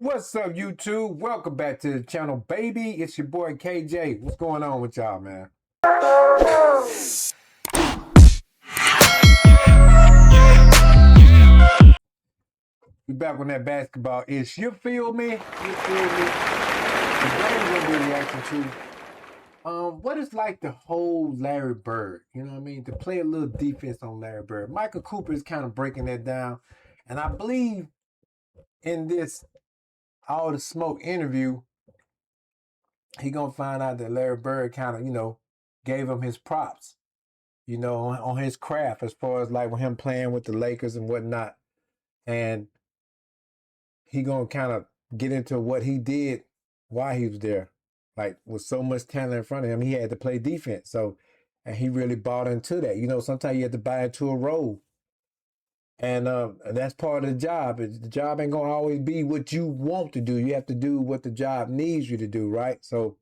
What's up, YouTube? Welcome back to the channel, baby. It's your boy KJ. What's going on with y'all, man? We back on that basketball ish. You feel me? You feel me? Today we're gonna be reacting to what is like the whole Larry Bird. You know what I mean? To play a little defense on Larry Bird. Michael Cooper is kind of breaking that down, and I believe in this all the smoke interview, he gonna find out that Larry Bird kind of gave him his props. On his craft as far as like with him playing with the Lakers and whatnot. And he gonna kind of get into what he did while he was there. Like with so much talent in front of him, he had to play defense. So, and he really bought into that. Sometimes you have to buy into a role. And that's part of the job. The job ain't gonna always be what you want to do. You have to do what the job needs you to do, right? So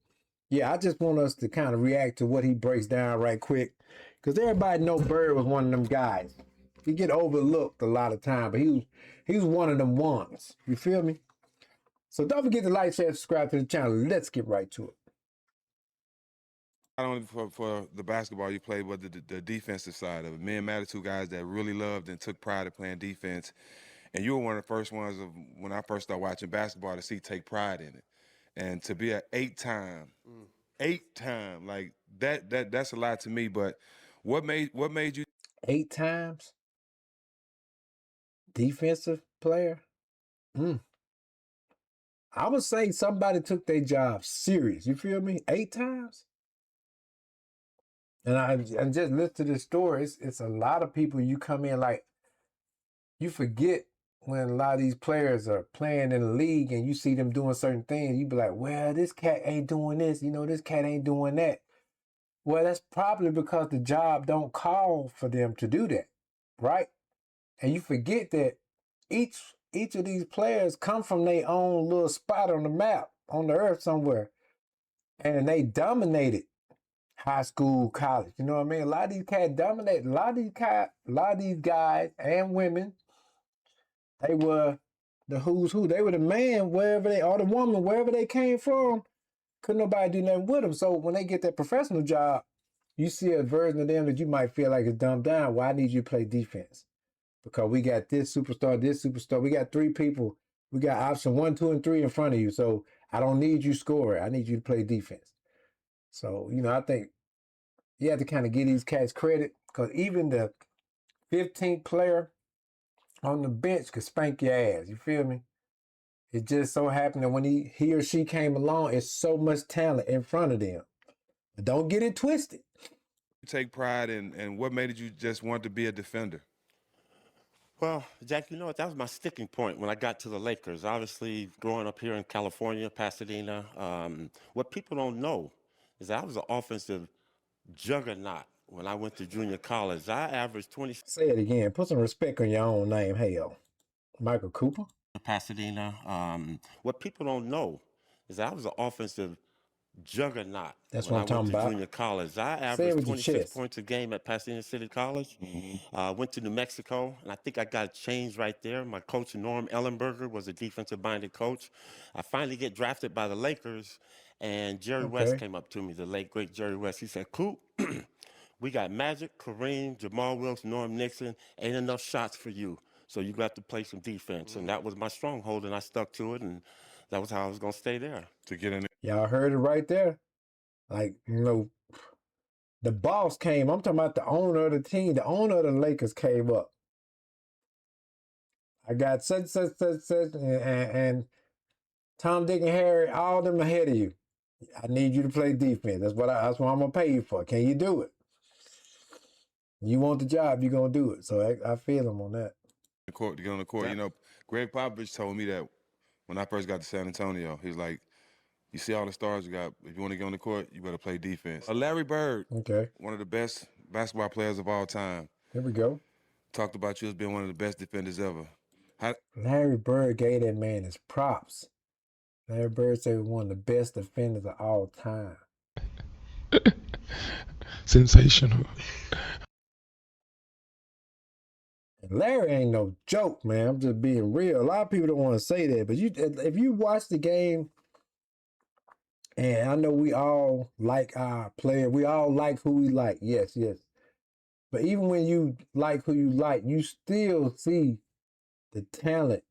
yeah, I just want us to kind of react to what he breaks down right quick. Because everybody know Bird was one of them guys. He get overlooked a lot of time, but he was one of them ones. You feel me? So don't forget to like, share, subscribe to the channel. Let's get right to it. Not only for the basketball you played, but the defensive side of it. Me and Matt are two guys that really loved and took pride in playing defense. And you were one of the first ones of when I first started watching basketball to see take pride in it. And to be an eight-time, like that's a lot to me. But what made you 8 times defensive player. I would say somebody took their job serious. You feel me? 8 times. And I just listen to this story. It's a lot of people. You come in like you forget when a lot of these players are playing in the league and you see them doing certain things. You be like, well, this cat ain't doing this. This cat ain't doing that. Well, that's probably because the job don't call for them to do that, right? And you forget that each of these players come from their own little spot on the map on the earth somewhere, and they dominated high school, college. You know what I mean? A lot of these cats dominate. A lot of these guys and women, they were the who's who. They were the man wherever they, or the woman wherever they came from. Couldn't nobody do nothing with them. So when they get that professional job, you see a version of them that you might feel like is dumbed down. Why need you to play defense? Because we got this superstar. We got 3 people. We got option 1, 2, and 3 in front of you. So I don't need you scoring. I need you to play defense. So, I think you have to kind of give these cats credit because even the 15th player on the bench could spank your ass. You feel me? It just so happened that when he or she came along, it's so much talent in front of them. But don't get it twisted. take pride in, and what made you just want to be a defender? Well, Jack, you know what? That was my sticking point when I got to the Lakers. Obviously, growing up here in California, Pasadena, what people don't know is that I was an offensive juggernaut when I went to junior college. I averaged 20. Say it again. Put some respect on your own name. Hell, Michael Cooper. Pasadena. What people don't know is that I was an offensive juggernaut That's when what I I'm went talking to about. junior college. I Say it averaged with your 26 chest. points a game at Pasadena City College. Went to New Mexico, and I think I got a change right there. My coach, Norm Ellenberger, was a defensive-minded coach. I finally get drafted by the Lakers, and Jerry West Okay. came up to me, the late, great Jerry West. He said, Coop, we got Magic, Kareem, Jamal Wilkes, Norm Nixon. Ain't enough shots for you. So you got to play some defense. And that was my stronghold, and I stuck to it, and that was how I was going to stay there. To get in there? Y'all heard it right there. Like, the boss came. I'm talking about the owner of the team. The owner of the Lakers came up. I got such, and Tom, Dick, and Harry, all of them ahead of you. I need you to play defense. That's what I'm gonna pay you for. Can you do it? You want the job, you're gonna do it. So I feel him on that. To get on the court. Greg Popovich told me that when I first got to San Antonio, he's like, you see all the stars you got. If you want to get on the court, you better play defense. Larry Bird, Okay. one of the best basketball players of all time, Here we go. talked about you as being one of the best defenders ever. Larry Bird gave that man his props. Larry Bird said he was one of the best defenders of all time. Sensational. Larry ain't no joke, man. I'm just being real. A lot of people don't want to say that, but if you watch the game, and I know we all like our player, we all like who we like. Yes, yes. But even when you like who you like, you still see the talent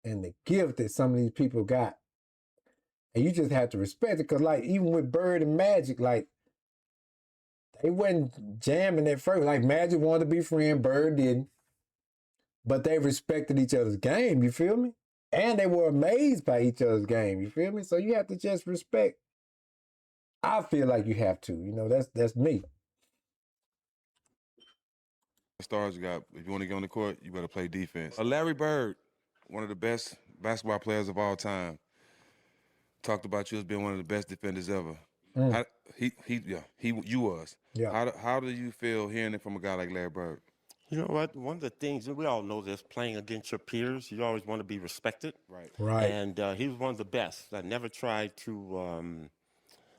and the gift that some of these people got. And you just have to respect it. Cause like even with Bird and Magic, like they wasn't jamming at first. Like Magic wanted to be friend, Bird didn't. But they respected each other's game, you feel me? And they were amazed by each other's game, you feel me? So you have to just respect. I feel like you have to, that's me. Stars you got. If you want to get on the court, you better play defense. Larry Bird, one of the best basketball players of all time, talked about you as being one of the best defenders ever. Mm, You was. yeah. How do you feel hearing it from a guy like Larry Bird? You know what? One of the things, and we all know this, playing against your peers, you always want to be respected. Right. Right. And he was one of the best. I never tried to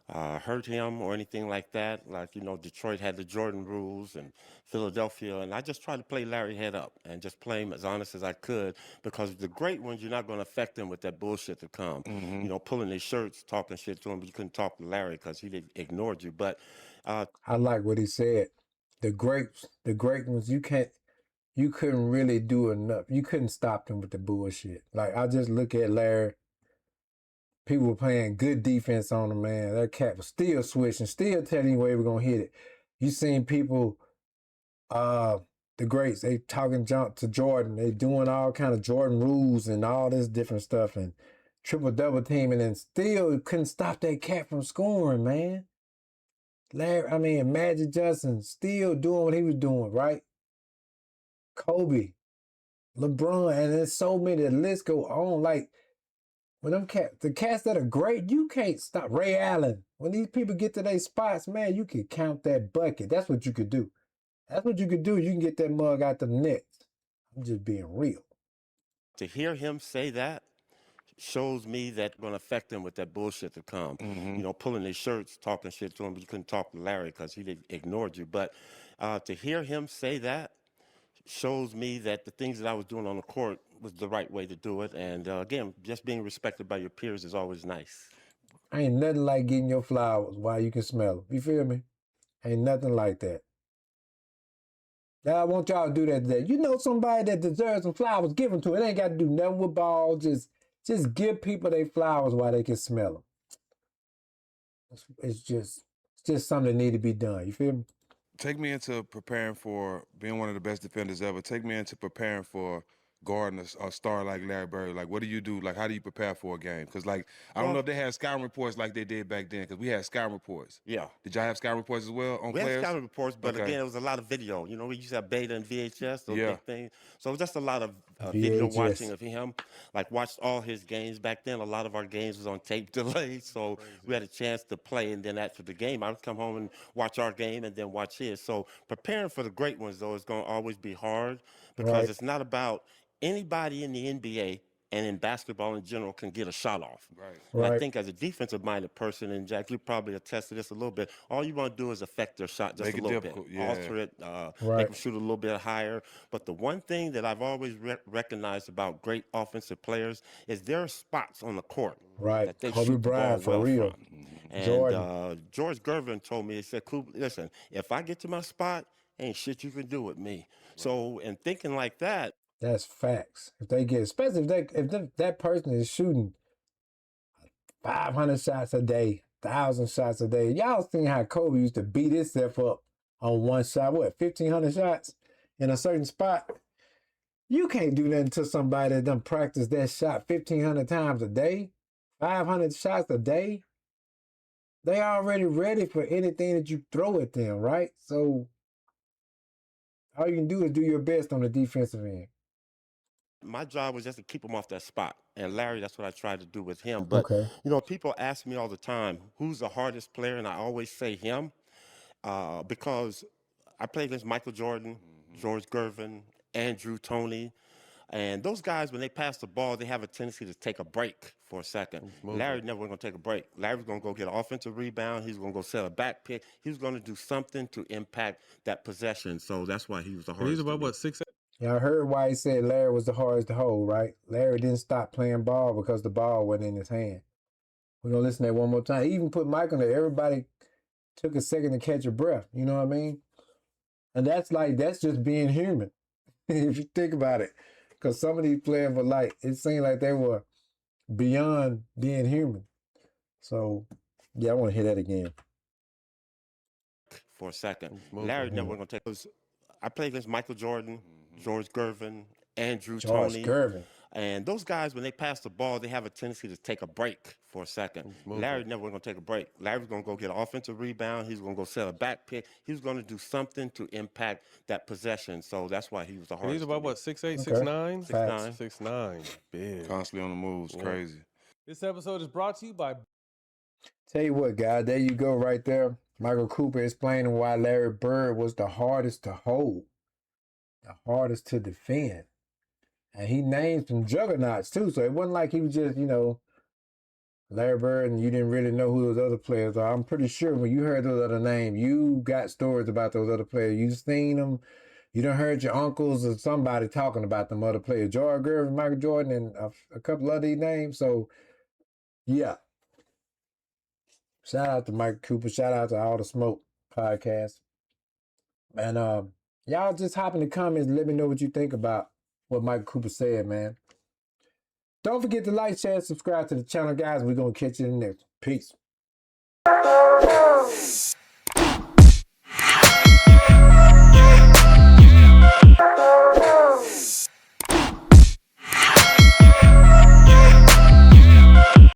hurt him or anything like that. Like, Detroit had the Jordan rules and Philadelphia, and I just tried to play Larry head up and just play him as honest as I could, because the great ones, you're not going to affect them with that bullshit to come. Mm-hmm. Pulling their shirts, talking shit to him, but you couldn't talk to Larry because he ignored you. But I like what he said. The great ones, you couldn't really do enough. You couldn't stop them with the bullshit. Like I just look at Larry. People were playing good defense on him, man. That cat was still switching, still telling you where we're gonna hit it. You seen people, the greats, they talking jump to Jordan. They doing all kind of Jordan rules and all this different stuff and triple double teaming, and still couldn't stop that cat from scoring, man. Magic Johnson still doing what he was doing, right? Kobe, LeBron, and there's so many. The list go on. Like when the cats that are great, you can't stop. Ray Allen. When these people get to their spots, man, you can count that bucket. That's what you could do. That's what you could do. You can get that mug out the nets. I'm just being real. to hear him say that shows me that going to affect them with that bullshit to come. Mm-hmm. Pulling their shirts, talking shit to him, but you couldn't talk to Larry because he ignored you. But to hear him say that shows me that the things that I was doing on the court was the right way to do it. And again, just being respected by your peers is always nice. Ain't nothing like getting your flowers while you can smell them. You feel me? Ain't nothing like that. Now I want y'all to do that today. You know somebody that deserves some flowers, give them to it. It ain't got to do nothing with balls. Just give people their flowers while they can smell them. It's just something that need to be done. You feel me? Take me into preparing for being one of the best defenders ever. Take me into preparing for guarding a star like Larry Bird. Like, what do you do? Like, how do you prepare for a game? Because, like, I don't know if they had scouting reports like they did back then, because we had scouting reports. Yeah. Did y'all have scouting reports as well on We players? had scouting reports, but Okay. again, it was a lot of video. We used to have beta and VHS, those Yeah. big things. So it was just a lot of video watching of him. Like, watched all his games. Back then, a lot of our games was on tape delay, so we had a chance to play. And then after the game, I would come home and watch our game and then watch his. So preparing for the great ones, though, is going to always be hard, because Right. it's not about anybody in the NBA and in basketball in general can get a shot off. Right. And I Right. think as a defensive-minded person, and Jack, you probably attest to this a little bit, all you want to do is affect their shot just Make a it little difficult, bit. yeah. Alter it, Right. make them shoot a little bit higher. But the one thing that I've always recognized about great offensive players is there are spots on the court Right. that they Kobe shoot the ball Bryant, for well real. from. And Jordan. George Gervin told me, he said, Coop, listen, if I get to my spot, ain't shit you can do with me. So in thinking like that, That's facts. If they get, especially if that person is shooting 500 shots a day, 1,000 shots a day. Y'all seen how Kobe used to beat himself up on one shot, 1,500 shots in a certain spot? You can't do that to somebody that done practice that shot 1,500 times a day, 500 shots a day. They already ready for anything that you throw at them, right? So all you can do is do your best on the defensive end. my job was just to keep him off that spot. And Larry, that's what I tried to do with him. But, Okay. people ask me all the time, who's the hardest player? And I always say him, because I played against Michael Jordan, George Gervin, Andrew Toney. And those guys, when they pass the ball, they have a tendency to take a break for a second. Larry never was going to take a break. Larry was going to go get an offensive rebound. He's going to go set a back pick. He was going to do something to impact that possession. So that's why he was the hardest. He's about, what, 6'8"? Y'all heard why he said Larry was the hardest to hold, right? Larry didn't stop playing ball because the ball wasn't in his hand. We're going to listen to that one more time. He even put Mike on there. Everybody took a second to catch a breath. You know what I mean? And that's just being human. If you think about it. Because some of these players were like, it seemed like they were beyond being human. So, yeah, I want to hear that again. For a second. Larry never going to take those. I played against Michael Jordan, George Gervin, Andrew George Toney. Gervin. And those guys, when they pass the ball, they have a tendency to take a break for a second. Larry never going to take a break. Larry's going to go get an offensive rebound. He's going to go set a back pick. He's going to do something to impact that possession. So that's why he was the hardest. He's about, what, 6'8", Okay. 6'9"? Facts. 6'9". Big. Constantly on the moves. Crazy. This episode is brought to you by... Tell you what, guys, there you go right there. Michael Cooper explaining why Larry Bird was the hardest to hold, the hardest to defend. And he named some juggernauts, too. So it wasn't like he was just, Larry Bird and you didn't really know who those other players are. I'm pretty sure when you heard those other names, you got stories about those other players. You seen them. You done heard your uncles or somebody talking about them other players. George Gervin, Michael Jordan, and a couple other names. So, yeah. Shout out to Mike Cooper. Shout out to All the Smoke podcast. And y'all just hop in the comments and let me know what you think about what Mike Cooper said, man. Don't forget to like, share, subscribe to the channel, guys. We're going to catch you in the next one. Peace.